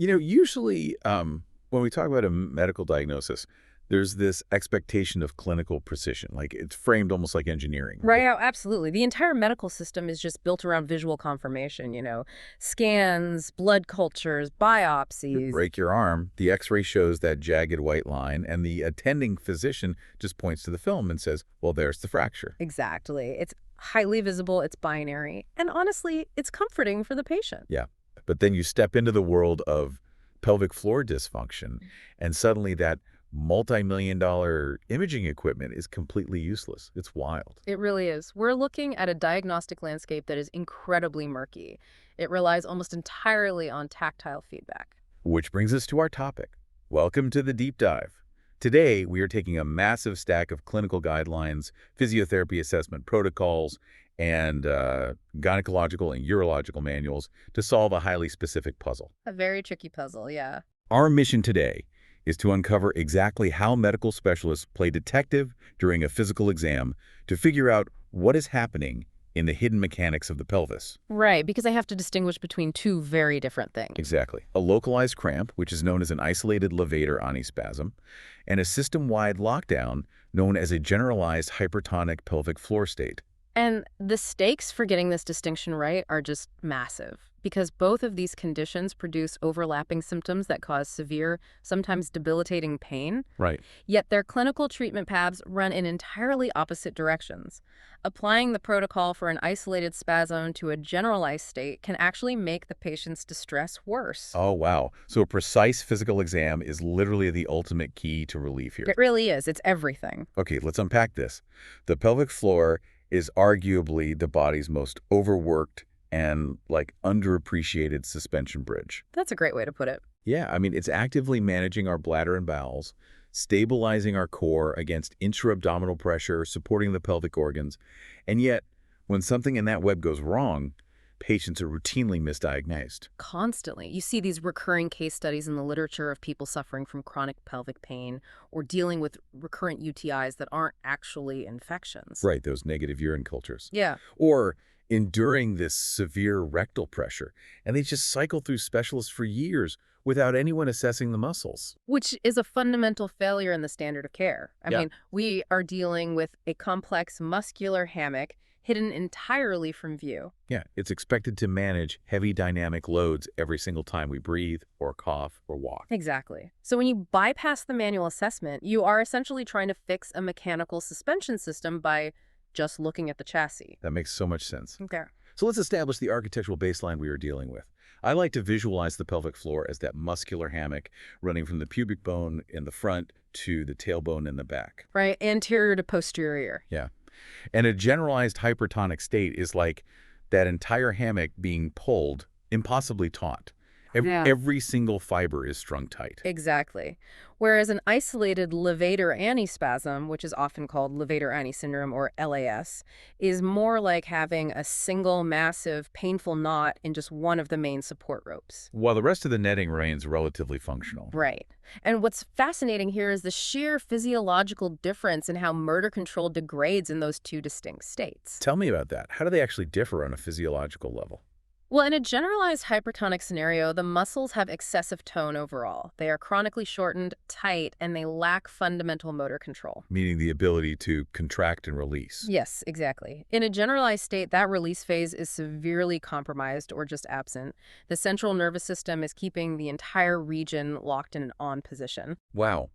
Usually when we talk about a medical diagnosis, there's this expectation of clinical precision. Like it's framed almost like engineering, Right, right? oh, absolutely. The entire medical system is just built around visual confirmation, scans, blood cultures, You biopsies. break your arm, the x-ray shows that jagged white line, and the attending physician just points to the film and says, well, there's the fracture. Exactly. It's highly visible, it's binary, and honestly, it's comforting for the patient. Yeah. But then you step into the world of pelvic floor dysfunction, and suddenly that multi-million-dollar imaging equipment is completely useless. It's wild. It really is. We're looking at a diagnostic landscape that is incredibly murky. It relies almost entirely on tactile feedback. Which brings us to our topic. Welcome to the deep dive. Today, we are taking a massive stack of clinical guidelines, physiotherapy assessment protocols, and gynecological and urological manuals to solve a highly specific puzzle. A very tricky puzzle, yeah. Our mission today is to uncover exactly how medical specialists play detective during a physical exam to figure out what is happening in the hidden mechanics of the pelvis. Right, because I have to distinguish between two very different things. Exactly. A localized cramp, which is known as an isolated levator anispasm, and a system-wide lockdown known as a generalized hypertonic pelvic floor state. And the stakes for getting this distinction right are just massive, because both of these conditions produce overlapping symptoms that cause severe, sometimes debilitating pain. Right. Yet their clinical treatment paths run in entirely opposite directions. Applying the protocol for an isolated spasm to a generalized state can actually make the patient's distress worse. Oh, wow. So a precise physical exam is literally the ultimate key to relief here. It really is. It's everything. Okay, let's unpack this. The pelvic floor is arguably the body's most overworked and, underappreciated suspension bridge. That's a great way to put it. Yeah, I mean, it's actively managing our bladder and bowels, stabilizing our core against intra-abdominal pressure, supporting the pelvic organs. And yet, when something in that web goes wrong, patients are routinely misdiagnosed. Constantly. You see these recurring case studies in the literature of people suffering from chronic pelvic pain or dealing with recurrent UTIs that aren't actually infections. Right, those negative urine cultures. Yeah. Or enduring this severe rectal pressure, and they just cycle through specialists for years without anyone assessing the muscles. Which is a fundamental failure in the standard of care. I Yeah. mean, we are dealing with a complex muscular hammock hidden entirely from view. Yeah, it's expected to manage heavy dynamic loads every single time we breathe or cough or walk. Exactly. So when you bypass the manual assessment, you are essentially trying to fix a mechanical suspension system by just looking at the chassis. That makes so much sense. Okay. So let's establish the architectural baseline we are dealing with. I like to visualize the pelvic floor as that muscular hammock running from the pubic bone in the front to the tailbone in the back. Right? Anterior to posterior. Yeah. And a generalized hypertonic state is like that entire hammock being pulled, impossibly taut. Yeah. Every single fiber is strung tight. Exactly. Whereas an isolated levator anispasm, which is often called levator ani syndrome or LAS, is more like having a single massive painful knot in just one of the main support ropes. While the rest of the netting remains relatively functional. Right. And what's fascinating here is the sheer physiological difference in how motor control degrades in those two distinct states. Tell me about that. How do they actually differ on a physiological level? Well, in a generalized hypertonic scenario, the muscles have excessive tone overall. They are chronically shortened, tight, and they lack fundamental motor control. Meaning the ability to contract and release. Yes, exactly. In a generalized state, that release phase is severely compromised or just absent. The central nervous system is keeping the entire region locked in an on position. Wow.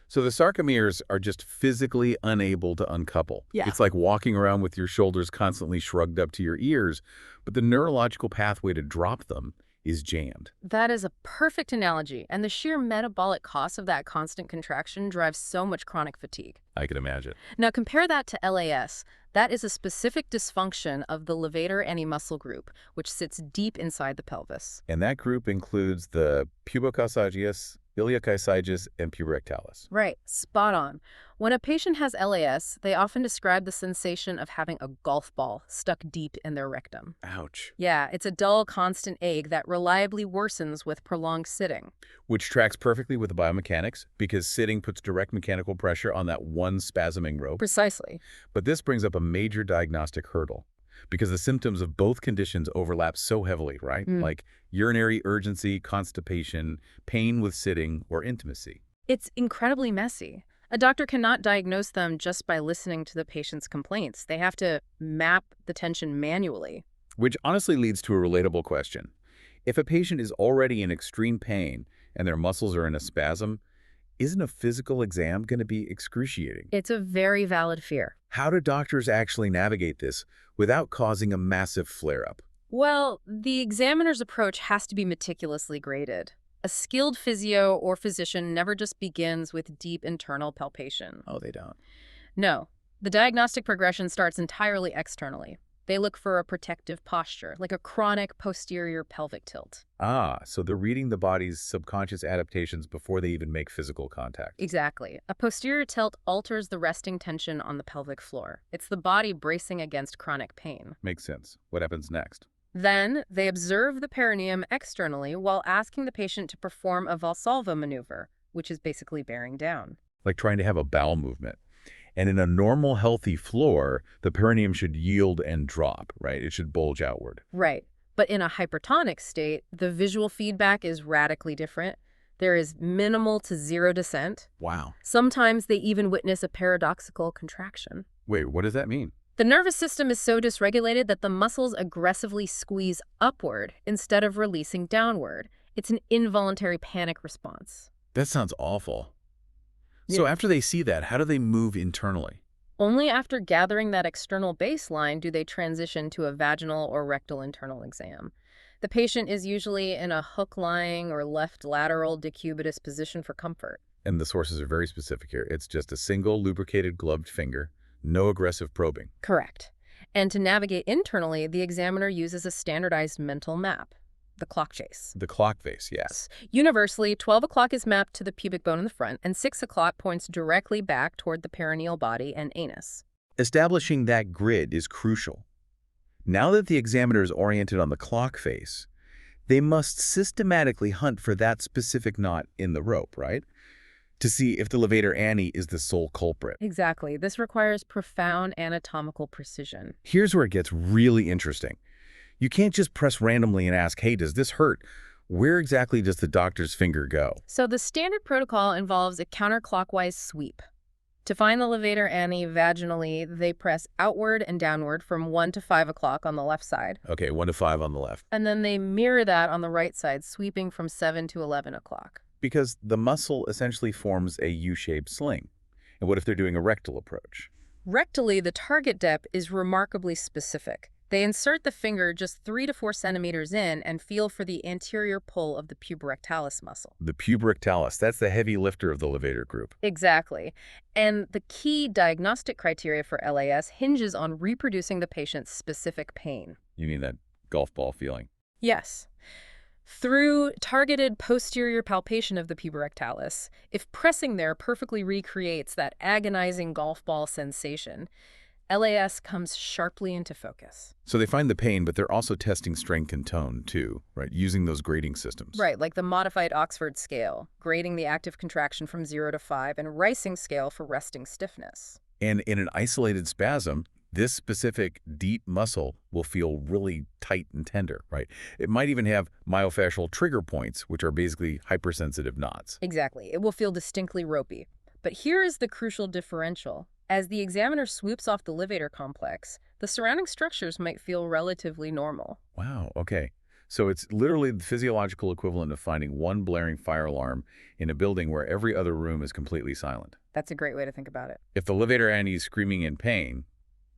So the sarcomeres are just physically unable to uncouple. Yeah. It's like walking around with your shoulders constantly shrugged up to your ears, but the neurological pathway to drop them is jammed. That is a perfect analogy, and the sheer metabolic cost of that constant contraction drives so much chronic fatigue. I can imagine. Now compare that to LAS. That is a specific dysfunction of the levator ani muscle group, which sits deep inside the pelvis. And that group includes the pubococcygeus, iliacoccygeus, and puborectalis. Right, spot on. When a patient has LAS, they often describe the sensation of having a golf ball stuck deep in their rectum. Ouch. Yeah, it's a dull, constant ache that reliably worsens with prolonged sitting. Which tracks perfectly with the biomechanics, because sitting puts direct mechanical pressure on that one spasming rope. Precisely. But this brings up a major diagnostic hurdle. because the symptoms of both conditions overlap so heavily, right? Mm. Like urinary urgency, constipation, pain with sitting, or intimacy. It's incredibly messy. A doctor cannot diagnose them just by listening to the patient's complaints. They have to map the tension manually. Which honestly leads to a relatable question. If a patient is already in extreme pain and their muscles are in a spasm, isn't a physical exam going to be excruciating? It's a very valid fear. How do doctors actually navigate this without causing a massive flare-up? Well, the examiner's approach has to be meticulously graded. A skilled physio or physician never just begins with deep internal palpation. Oh, they don't. No, the diagnostic progression starts entirely externally. They look for a protective posture, like a chronic posterior pelvic tilt. Ah, so they're reading the body's subconscious adaptations before they even make physical contact. Exactly. A posterior tilt alters the resting tension on the pelvic floor. It's the body bracing against chronic pain. Makes sense. What happens next? Then, they observe the perineum externally while asking the patient to perform a Valsalva maneuver, which is basically bearing down. Like trying to have a bowel movement. And in a normal, healthy floor, the perineum should yield and drop, right? It should bulge outward. Right. But in a hypertonic state, the visual feedback is radically different. There is minimal to zero descent. Wow. Sometimes they even witness a paradoxical contraction. Wait, what does that mean? The nervous system is so dysregulated that the muscles aggressively squeeze upward instead of releasing downward. It's an involuntary panic response. That sounds awful. So after they see that, how do they move internally? Only after gathering that external baseline do they transition to a vaginal or rectal internal exam. The patient is usually in a hook-lying or left lateral decubitus position for comfort. And the sources are very specific here. It's just a single lubricated gloved finger, no aggressive probing. Correct. And to navigate internally, the examiner uses a standardized mental map, the clock face. The clock face, yes. Universally, 12 o'clock is mapped to the pubic bone in the front, and 6 o'clock points directly back toward the perineal body and anus. Establishing that grid is crucial. Now that the examiner is oriented on the clock face, they must systematically hunt for that specific knot in the rope, right? To see if the levator ani is the sole culprit. Exactly. This requires profound anatomical precision. Here's where it gets really interesting. You can't just press randomly and ask, hey, does this hurt? Where exactly does the doctor's finger go? So the standard protocol involves a counterclockwise sweep. To find the levator ani vaginally, they press outward and downward from 1 to 5 o'clock on the left side. Okay, 1 to 5 on the left. And then they mirror that on the right side, sweeping from 7 to 11 o'clock. Because the muscle essentially forms a U-shaped sling. And what if they're doing a rectal approach? Rectally, the target depth is remarkably specific. They insert the finger just 3 to 4 centimeters in and feel for the anterior pull of the puborectalis muscle. The puborectalis, that's the heavy lifter of the levator group. Exactly. And the key diagnostic criteria for LAS hinges on reproducing the patient's specific pain. You mean that golf ball feeling? Yes. Through targeted posterior palpation of the puborectalis, if pressing there perfectly recreates that agonizing golf ball sensation, LAS comes sharply into focus. So they find the pain, but they're also testing strength and tone, too, right? Using those grading systems. Right, like the modified Oxford scale, grading the active contraction from 0 to 5, and Rising scale for resting stiffness. And in an isolated spasm, this specific deep muscle will feel really tight and tender, right? It might even have myofascial trigger points, which are basically hypersensitive knots. Exactly. It will feel distinctly ropey. But here is the crucial differential. As the examiner swoops off the levator complex, the surrounding structures might feel relatively normal. Wow, okay. So it's literally the physiological equivalent of finding one blaring fire alarm in a building where every other room is completely silent. That's a great way to think about it. If the levator ani is screaming in pain,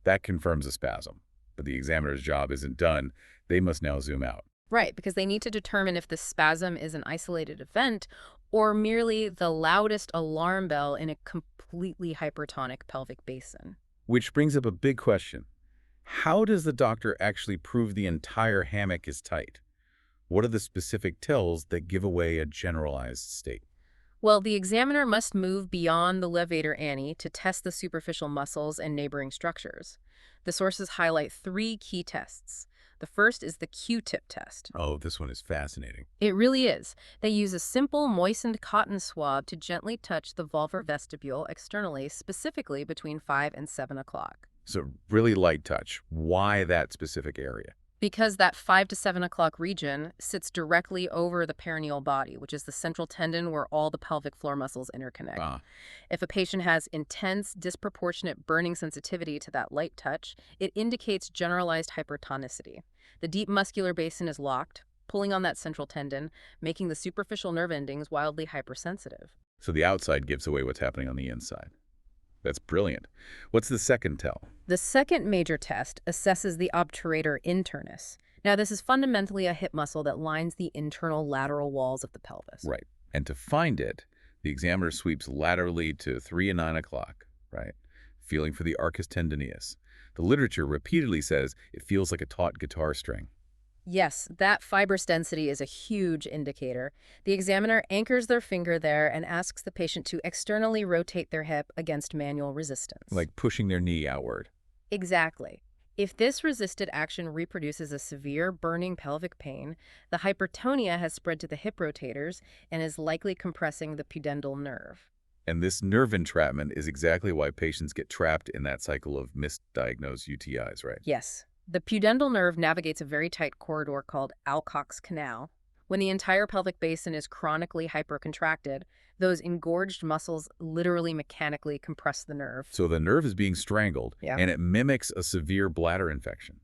that confirms a spasm. But the examiner's job isn't done. They must now zoom out. Right, because they need to determine if the spasm is an isolated event or merely the loudest alarm bell in a completely hypertonic pelvic basin. Which brings up a big question. How does the doctor actually prove the entire hammock is tight? What are the specific tells that give away a generalized state? Well, the examiner must move beyond the levator ani to test the superficial muscles and neighboring structures. The sources highlight 3 key tests. The first is the Q-tip test. Oh, this one is fascinating. It really is. They use a simple moistened cotton swab to gently touch the vulvar vestibule externally, specifically between 5 and 7 o'clock. So really light touch. Why that specific area? Because that 5 to 7 o'clock region sits directly over the perineal body, which is the central tendon where all the pelvic floor muscles interconnect. Ah, If a patient has intense, disproportionate burning sensitivity to that light touch, it indicates generalized hypertonicity. The deep muscular basin is locked, pulling on that central tendon, making the superficial nerve endings wildly hypersensitive. so the outside gives away what's happening on the inside. That's brilliant. What's the second tell? The second major test assesses the obturator internus. Now, this is fundamentally a hip muscle that lines the internal lateral walls of the pelvis. Right. And to find it, the examiner sweeps laterally to 3 and 9 o'clock, right? Feeling for the arcus tendineus. The literature repeatedly says it feels like a taut guitar string. Yes, that fibrous density is a huge indicator. The examiner anchors their finger there and asks the patient to externally rotate their hip against manual resistance. Like pushing their knee outward. Exactly. If this resisted action reproduces a severe burning pelvic pain, the hypertonia has spread to the hip rotators and is likely compressing the pudendal nerve. And this nerve entrapment is exactly why patients get trapped in that cycle of misdiagnosed UTIs, right? Yes. The pudendal nerve navigates a very tight corridor called Alcock's Canal. When the entire pelvic basin is chronically hypercontracted, those engorged muscles literally mechanically compress the nerve. So the nerve is being strangled, Yeah. and it mimics a severe bladder infection.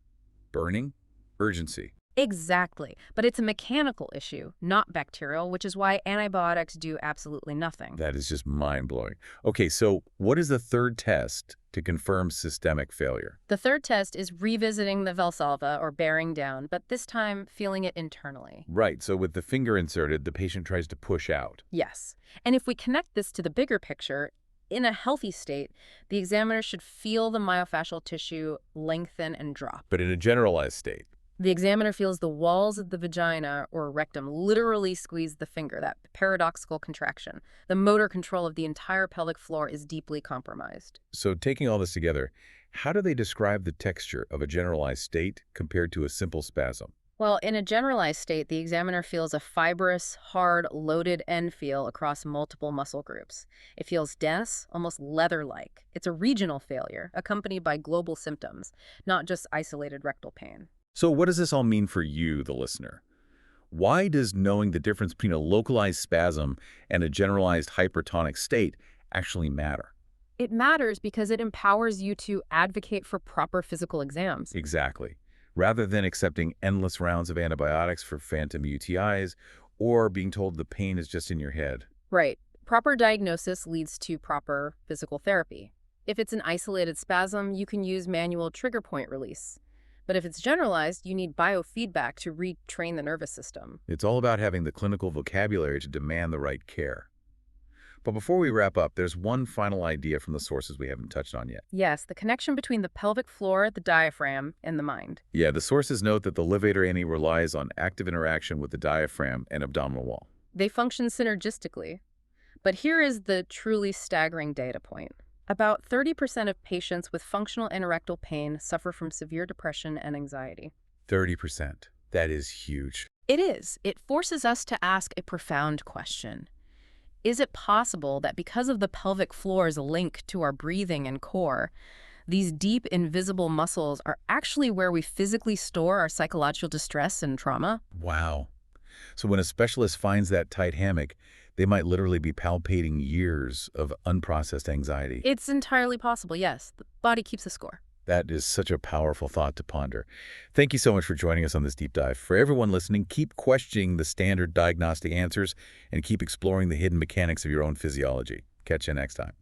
Burning, urgency. Exactly. But it's a mechanical issue, not bacterial, which is why antibiotics do absolutely nothing. That is just mind-blowing. Okay, so what is the third test to confirm systemic failure? The third test is revisiting the Valsalva, or bearing down, but this time feeling it internally. Right, so with the finger inserted, the patient tries to push out. Yes. And if we connect this to the bigger picture, in a healthy state, the examiner should feel the myofascial tissue lengthen and drop. But in a generalized state. The examiner feels the walls of the vagina or rectum literally squeeze the finger, that paradoxical contraction. The motor control of the entire pelvic floor is deeply compromised. So taking all this together, how do they describe the texture of a generalized state compared to a simple spasm? Well, in a generalized state, the examiner feels a fibrous, hard, loaded end feel across multiple muscle groups. It feels dense, almost leather-like. It's a regional failure, accompanied by global symptoms, not just isolated rectal pain. So what does this all mean for you, the listener? Why does knowing the difference between a localized spasm and a generalized hypertonic state actually matter? It matters because it empowers you to advocate for proper physical exams. Exactly. Rather than accepting endless rounds of antibiotics for phantom UTIs or being told the pain is just in your head. Right. Proper diagnosis leads to proper physical therapy. If it's an isolated spasm, you can use manual trigger point release. But if it's generalized, you need biofeedback to retrain the nervous system. It's all about having the clinical vocabulary to demand the right care. But before we wrap up, there's one final idea from the sources we haven't touched on yet. Yes, the connection between the pelvic floor, the diaphragm, and the mind. Yeah, the sources note that the Levator ani relies on active interaction with the diaphragm and abdominal wall. They function synergistically. But here is the truly staggering data point. About 30% of patients with functional anorectal pain suffer from severe depression and anxiety. 30%. That is huge. It is. It forces us to ask a profound question. Is it possible that because of the pelvic floor's link to our breathing and core, these deep, invisible muscles are actually where we physically store our psychological distress and trauma? Wow. So when a specialist finds that tight hammock, they might literally be palpating years of unprocessed anxiety. It's entirely possible, yes. The body keeps a score. That is such a powerful thought to ponder. Thank you so much for joining us on this deep dive. For everyone listening, keep questioning the standard diagnostic answers and keep exploring the hidden mechanics of your own physiology. Catch you next time.